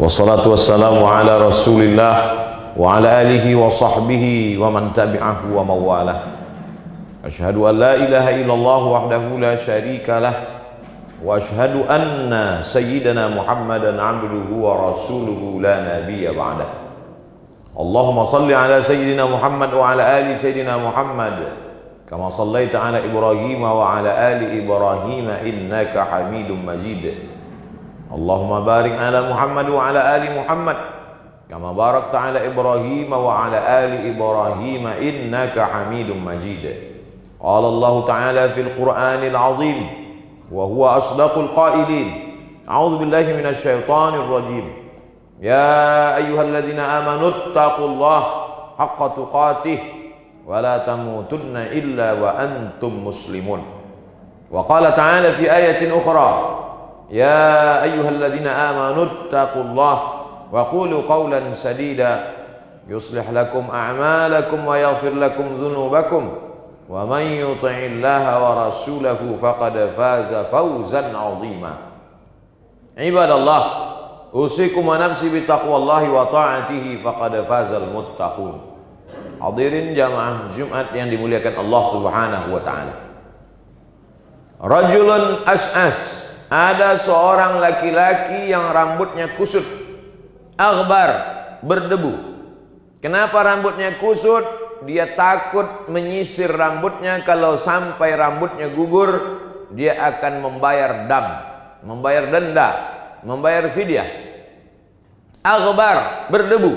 Wassalatu wassalamu ala Rasulillah wa ala alihi wa sahbihi wa man tabi'ahu wa mawalah. Asyhadu an la ilaha illallah wahdahu la syarika lah wa asyhadu anna sayyidana Muhammadan abduhu wa rasuluhu la nabiyya ba'dah. Allahumma salli ala sayyidina Muhammad wa ala ali sayyidina Muhammad kama sallaita ala Ibrahim wa ala ali Ibrahim innaka Hamidum Majid. Allahumma barik ala Muhammad wa ala ali Muhammad kama barakta ala Ibrahim wa ala ali Ibrahim innaka Hamidum Majid. Qala Allah Ta'ala fil Qur'anil Azim wa huwa asdaqul qailin. A'udzu billahi minasy syaithanir rajim. Ya ayyuhalladzina amanu taqullaha haqqa tuqatih wa la tamutunna illa wa antum muslimun. Wa qala ta'ala fi ayatin ukhra. Ya ayyuhalladzina amanu taqullaha wa qulu qawlan sadida yuslih lakum a'malakum wa yaghfir lakum dhunubakum wa man yuti'illaha wa rasulahu faqad faza fawzan 'azima. Ibadallah, usikum wa nafsi bi taqwallahi wa ta'atihi faqad fazal muttaqun. Hadirin jamaah Jumat yang dimuliakan Allah Subhanahu wa taala. Rajulun as'as, ada seorang laki-laki yang rambutnya kusut, aghbar, berdebu. Kenapa rambutnya kusut? Dia takut menyisir rambutnya, kalau sampai rambutnya gugur dia akan membayar dam, membayar denda, membayar fidyah. Aghbar, berdebu.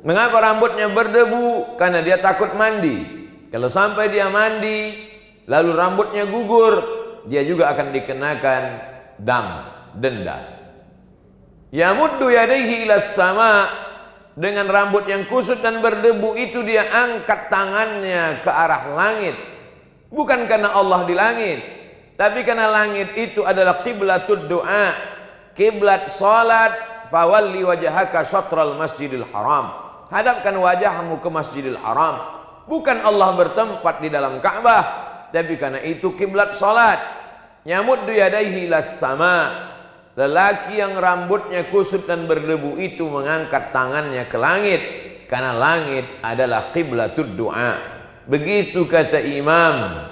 Mengapa rambutnya berdebu? Karena dia takut mandi. Kalau sampai dia mandi lalu rambutnya gugur, dia juga akan dikenakan dam, denda. Yamuddu yadayhi ilas sama, dengan rambut yang kusut dan berdebu itu dia angkat tangannya ke arah langit. Bukan karena Allah di langit, tapi karena langit itu adalah qiblatud doa, kiblat salat. Fawalli wajhaka syatral masjidil haram, hadapkan wajahmu ke Masjidil Haram. Bukan Allah bertempat di dalam Ka'bah, tapi karena itu kiblat salat. Yamuddu yadayhi ilas sama, lelaki yang rambutnya kusut dan berdebu itu mengangkat tangannya ke langit, karena langit adalah qiblatud doa. Begitu kata Imam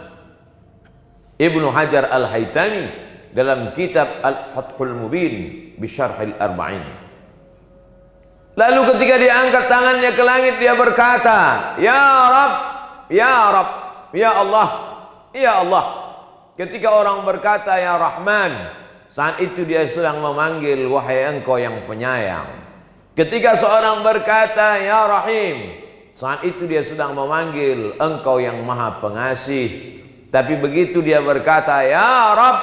Ibnu Hajar Al-Haytami dalam kitab Al-Fathul Mubin bi Syarhil Arba'in. Lalu ketika dia angkat tangannya ke langit, dia berkata, Ya Rabb, Ya Rabb, Ya Allah, Ya Allah. Ketika orang berkata Ya Rahman, saat itu dia sedang memanggil wahai engkau yang penyayang. Ketika seorang berkata Ya Rahim, saat itu dia sedang memanggil engkau yang maha pengasih. Tapi begitu dia berkata Ya Rabb,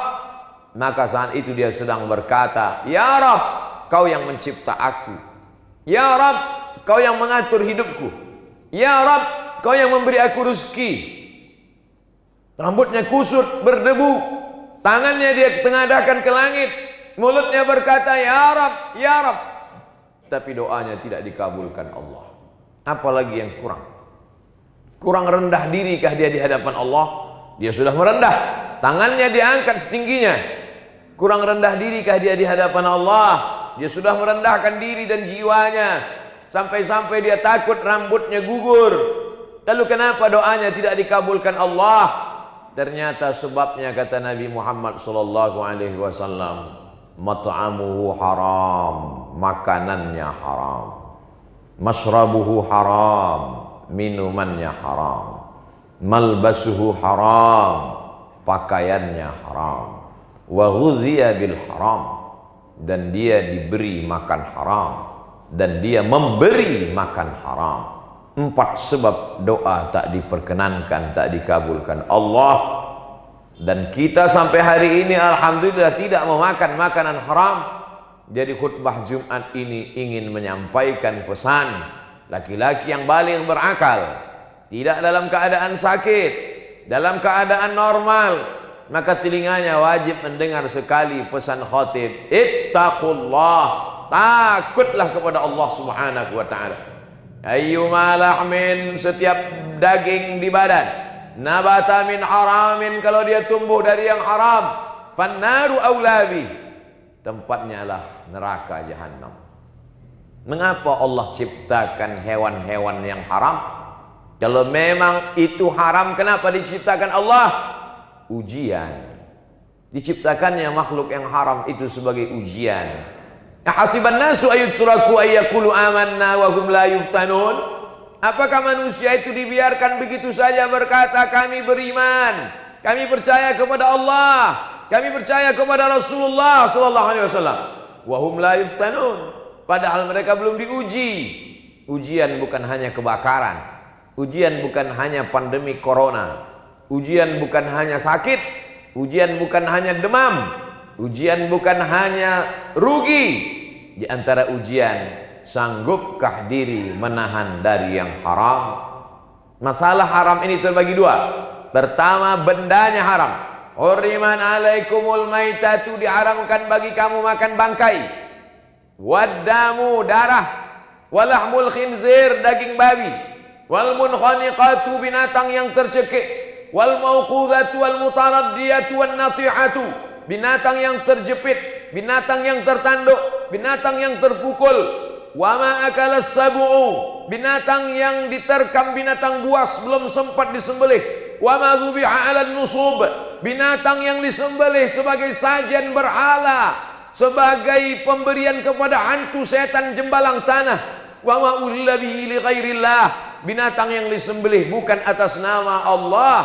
maka saat itu dia sedang berkata Ya Rabb, kau yang mencipta aku. Ya Rabb, kau yang mengatur hidupku. Ya Rabb, kau yang memberi aku rezeki. Rambutnya kusut, berdebu, tangannya dia tengadahkan ke langit, mulutnya berkata Ya Rabb, Ya Rabb, tapi doanya tidak dikabulkan Allah. Apalagi yang kurang? Kurang rendah dirikah dia di hadapan Allah? Dia sudah merendah, tangannya diangkat setingginya. Kurang rendah dirikah dia di hadapan Allah? Dia sudah merendahkan diri dan jiwanya, sampai-sampai dia takut rambutnya gugur. Lalu kenapa doanya tidak dikabulkan Allah? Ternyata sebabnya kata Nabi Muhammad sallallahu alaihi wasallam, mat'amuhu haram, makanannya haram. Mashrabuhu haram, minumannya haram. Malbasuhu haram, pakaiannya haram. Wa ghuziya bil haram, dan dia diberi makan haram, dan dia memberi makan haram. 4 sebab doa tak diperkenankan, tak dikabulkan Allah. Dan kita sampai hari ini alhamdulillah tidak memakan makanan haram. Jadi khutbah Jumat ini ingin menyampaikan pesan laki-laki yang baligh berakal, tidak dalam keadaan sakit, dalam keadaan normal, maka telinganya wajib mendengar sekali pesan khatib. Ittaqullah, takutlah kepada Allah Subhanahu wa taala. Ayyuma lahmin, setiap daging di badan, nabata min haramin, kalau dia tumbuh dari yang haram, fannaru aulabi, tempatnya lah neraka jahanam. Mengapa Allah ciptakan hewan-hewan yang haram? Kalau memang itu haram, kenapa diciptakan Allah? Ujian. Diciptakannya makhluk yang haram itu sebagai ujian. Ahasiban nasu ayyutsraku ayyaqulu amanna wa hum la yuftanun? Apakah manusia itu dibiarkan begitu saja berkata kami beriman, kami percaya kepada Allah, kami percaya kepada Rasulullah sallallahu alaihi wasallam, wa hum la yuftanun, padahal mereka belum diuji. Ujian bukan hanya kebakaran, ujian bukan hanya pandemi corona, ujian bukan hanya sakit, ujian bukan hanya demam, ujian bukan hanya rugi. Di antara ujian, sanggupkah diri menahan dari yang haram? Masalah haram ini terbagi dua. Pertama, bendanya haram. Hurriman alaikumul maitatu, diharamkan bagi kamu makan bangkai. Waddamu, darah. Walahmul khinzir, daging babi. Wal munkhaniqatu, binatang yang tercekik. Wal mauqudhatu wal mutaraddiyatu wan natihatu, binatang yang terjepit, binatang yang tertanduk, binatang yang terpukul. Wa ma akalas sab'u, binatang yang diterkam, binatang buas belum sempat disembelih. Wa ma dzubiha 'alan nusub, binatang yang disembelih sebagai sajian berhala, sebagai pemberian kepada hantu setan jembalang tanah. Wa ma uhilla bihi li ghairillah, binatang yang disembelih bukan atas nama Allah,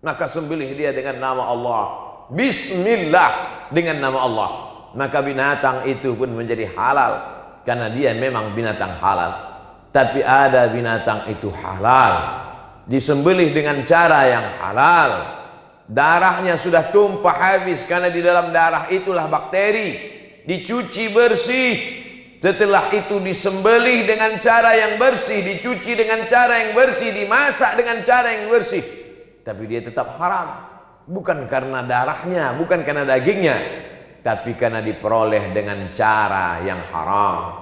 maka sembelih dia dengan nama Allah. Bismillah, dengan nama Allah, maka binatang itu pun menjadi halal karena dia memang binatang halal. Tapi ada binatang itu halal disembelih dengan cara yang halal, darahnya sudah tumpah habis karena di dalam darah itulah bakteri, dicuci bersih. Setelah itu disembelih dengan cara yang bersih, dicuci dengan cara yang bersih, dimasak dengan cara yang bersih, tapi dia tetap haram. Bukan karena darahnya, bukan karena dagingnya, tapi karena diperoleh dengan cara yang haram.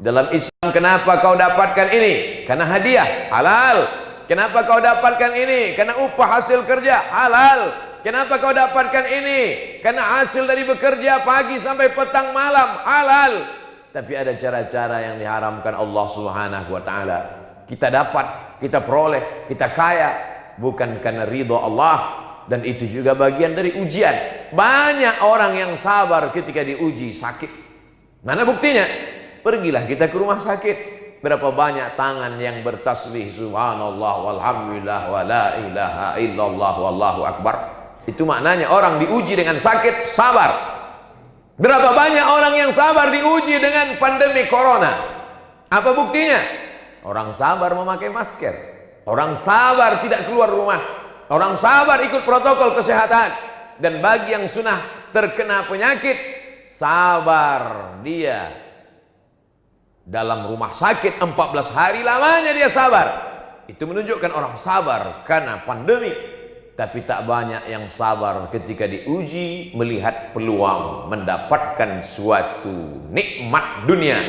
Dalam Islam, kenapa kau dapatkan ini? Karena hadiah, halal. Kenapa kau dapatkan ini? Karena upah hasil kerja, halal. Kenapa kau dapatkan ini? Karena hasil dari bekerja pagi sampai petang malam, halal. Tapi ada cara-cara yang diharamkan Allah Subhanahu wa taala. Kita dapat, kita peroleh, kita kaya bukan karena ridha Allah, dan itu juga bagian dari ujian. Banyak orang yang sabar ketika diuji sakit. Mana buktinya? Pergilah kita ke rumah sakit. Berapa banyak tangan yang bertasbih subhanallah walhamdulillah wa la ilaha illallah wallahu akbar. Itu maknanya orang diuji dengan sakit, sabar. Berapa banyak orang yang sabar diuji dengan pandemi corona. Apa buktinya? Orang sabar memakai masker, orang sabar tidak keluar rumah, orang sabar ikut protokol kesehatan. Dan bagi yang sudah terkena penyakit, sabar dia dalam rumah sakit 14 hari lamanya dia sabar. Itu menunjukkan orang sabar karena pandemi. Tapi tak banyak yang sabar ketika diuji, melihat peluang mendapatkan suatu nikmat dunia,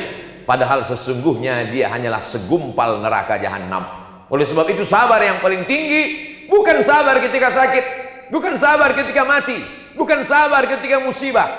padahal sesungguhnya dia hanyalah segumpal neraka jahanam. Oleh sebab itu sabar yang paling tinggi bukan sabar ketika sakit, bukan sabar ketika mati, bukan sabar ketika musibah.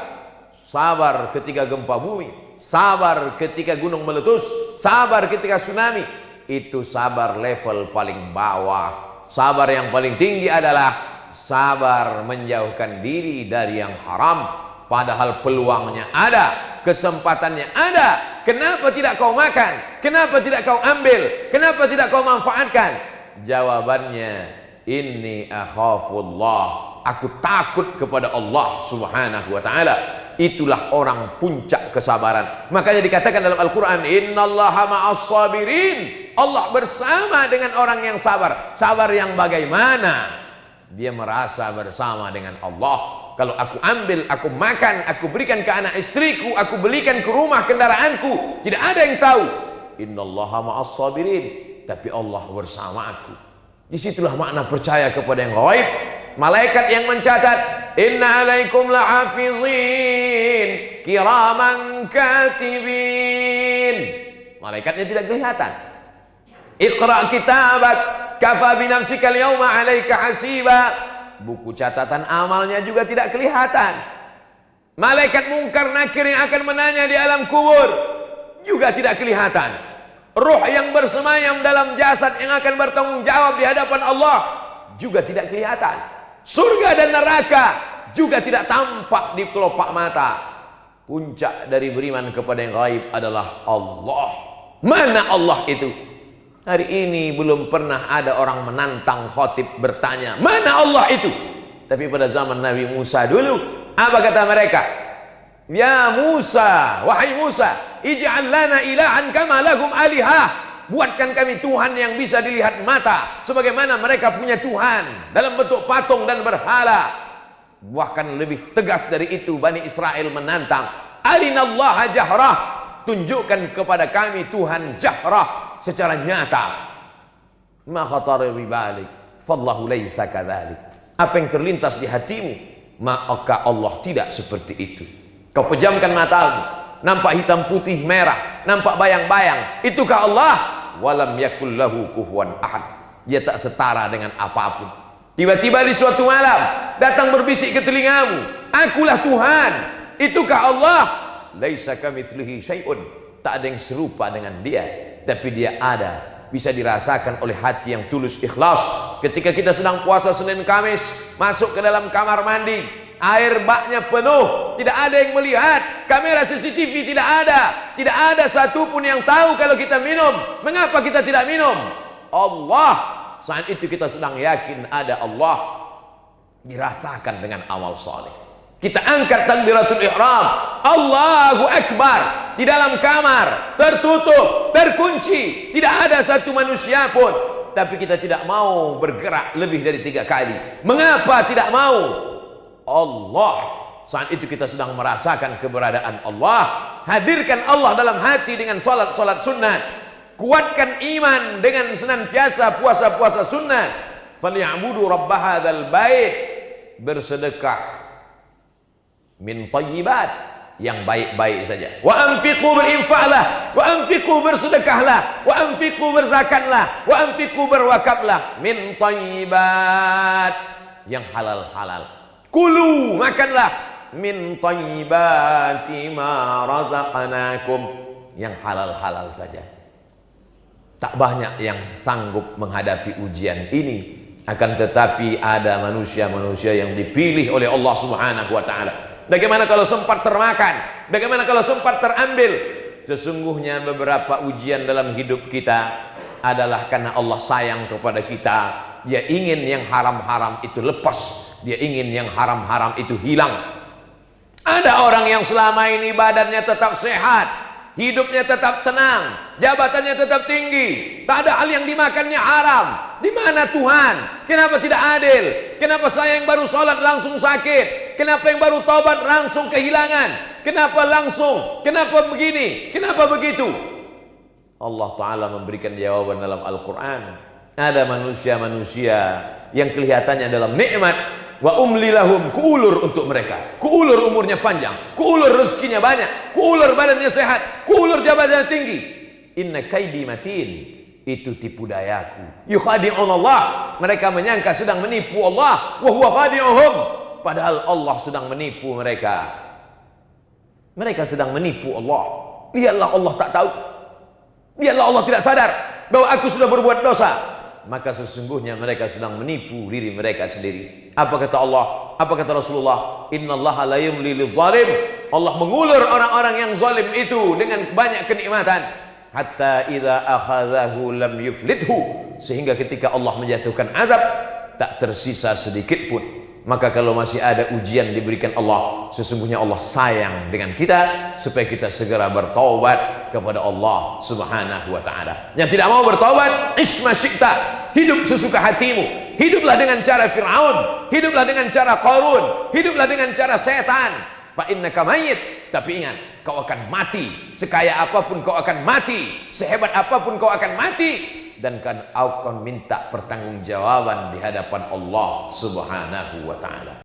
Sabar ketika gempa bumi, sabar ketika gunung meletus, sabar ketika tsunami. Itu sabar level paling bawah. Sabar yang paling tinggi adalah sabar menjauhkan diri dari yang haram, padahal peluangnya ada, kesempatannya ada. Kenapa tidak kau makan? Kenapa tidak kau ambil? Kenapa tidak kau manfaatkan? Jawabannya, inni akhafullah, aku takut kepada Allah Subhanahu wa taala. Itulah orang puncak kesabaran. Makanya dikatakan dalam Al-Quran, innallaha ma'as sabirin, Allah bersama dengan orang yang sabar. Sabar yang bagaimana? Dia merasa bersama dengan Allah. Kalau aku ambil, aku makan, aku berikan ke anak istriku, aku belikan ke rumah kendaraanku, tidak ada yang tahu. Innallaha ma'as sabirin, tapi Allah bersama aku. Disitulah makna percaya kepada yang gaib. Malaikat yang mencatat, inna alaikum lahafizin kiraman katibin. Malaikatnya tidak kelihatan. Iqra kitabak kafa binafsika al-yawma 'alaika hasiba. Buku catatan amalnya juga tidak kelihatan. Malaikat mungkar nakir yang akan menanya di alam kubur, juga tidak kelihatan. Ruh yang bersemayam dalam jasad yang akan bertanggung jawab di hadapan Allah juga tidak kelihatan. Surga dan neraka juga tidak tampak di kelopak mata. Puncak dari beriman kepada yang gaib adalah Allah. Mana Allah itu? Hari ini belum pernah ada orang menantang khatib bertanya, mana Allah itu? Tapi pada zaman Nabi Musa dulu, apa kata mereka? Ya Musa, wahai Musa, ij'al lana ilahan kama lahum alihah. Buatkan kami Tuhan yang bisa dilihat mata, sebagaimana mereka punya Tuhan dalam bentuk patung dan berhala. Bahkan lebih tegas dari itu, Bani Israel menantang, arinallaha jahrah, tunjukkan kepada kami Tuhan jahrah, secara nyata. Ma khatara bi balik, fallahu laisa kadzalik. Apa yang terlintas di hatimu, maka Allah tidak seperti itu. Kau pejamkan matamu, nampak hitam putih merah, nampak bayang-bayang, itukah Allah? Walam yakul lahu kufuwan ahad. Dia tak setara dengan apapun. Tiba-tiba di suatu malam datang berbisik ke telingamu, akulah Tuhan, itukah Allah? Laisa kamitslihi syai'un. Tak ada yang serupa dengan dia, tapi dia ada. Bisa dirasakan oleh hati yang tulus ikhlas. Ketika kita sedang puasa Senin Kamis, masuk ke dalam kamar mandi, air baknya penuh, tidak ada yang melihat, kamera CCTV tidak ada satupun yang tahu kalau kita minum. Mengapa kita tidak minum? Allah. Saat itu kita sedang yakin ada Allah. Dirasakan dengan amal saleh. Kita angkat takbiratul ihram, Allahu Akbar, di dalam kamar, tertutup, terkunci, tidak ada satu manusia pun. Tapi kita tidak mau bergerak lebih dari 3 kali. Mengapa tidak mau? Allah. Saat itu kita sedang merasakan keberadaan Allah. Hadirkan Allah dalam hati dengan salat-salat sunnah. Kuatkan iman dengan senantiasa puasa-puasa sunnah. Falyabudu rabb hadzal bait, bersedekah min thayyibat, yang baik-baik saja. Wa anfiqu, berinfaklah, wa anfiqu, bersedekahlah, wa anfiqu, berzakatlah, wa anfiqu, berwakaflah, min thayyibat, yang halal-halal. Kulu, makanlah, min thayyibati ma razaqnakum, yang halal-halal saja. Tak banyak yang sanggup menghadapi ujian ini, akan tetapi ada manusia-manusia yang dipilih oleh Allah Subhanahu wa taala. Bagaimana kalau sempat termakan? Bagaimana kalau sempat terambil? Sesungguhnya beberapa ujian dalam hidup kita adalah karena Allah sayang kepada kita. Dia ingin yang haram-haram itu lepas. Dia ingin yang haram-haram itu hilang. Ada orang yang selama ini badannya tetap sehat, hidupnya tetap tenang, jabatannya tetap tinggi, tak ada hal yang dimakannya haram. Di mana Tuhan? Kenapa tidak adil? Kenapa saya yang baru sholat langsung sakit? Kenapa yang baru taubat langsung kehilangan? Kenapa langsung? Kenapa begini? Kenapa begitu? Allah Ta'ala memberikan jawaban dalam Al-Quran. Ada manusia-manusia yang kelihatannya dalam nikmat, wa umli lahum, kuulur untuk mereka, kuulur umurnya panjang, kuulur rezekinya banyak, kuulur badannya sehat, kuulur jabatannya tinggi. Inna kaidi matin, itu tipu dayaku. Yukhadi'un Allah, mereka menyangka sedang menipu Allah, wa huwa khadi'uhum, padahal Allah sedang menipu mereka. Mereka sedang menipu Allah. Lihatlah Allah tak tahu, lihatlah Allah tidak sadar bahwa aku sudah berbuat dosa. Maka sesungguhnya mereka sedang menipu diri mereka sendiri. Apa kata Allah? Apa kata Rasulullah? Innallaha la yumli lizalim. Allah mengulur orang-orang yang zalim itu dengan banyak kenikmatan. Hatta idza akhadhahu lam yuflithu. Sehingga ketika Allah menjatuhkan azab, tak tersisa sedikit pun. Maka kalau masih ada ujian diberikan Allah, sesungguhnya Allah sayang dengan kita supaya kita segera bertaubat kepada Allah Subhanahu wa taala. Yang tidak mau bertaubat, isma syi'ta, hidup sesuka hatimu. Hiduplah dengan cara Fir'aun, hiduplah dengan cara Qarun, hiduplah dengan cara setan. Fa innaka mayyit, tapi ingat, kau akan mati. Sekaya apapun kau akan mati, sehebat apapun kau akan mati. Dan kan akan minta pertanggungjawaban di hadapan Allah Subhanahu wa taala.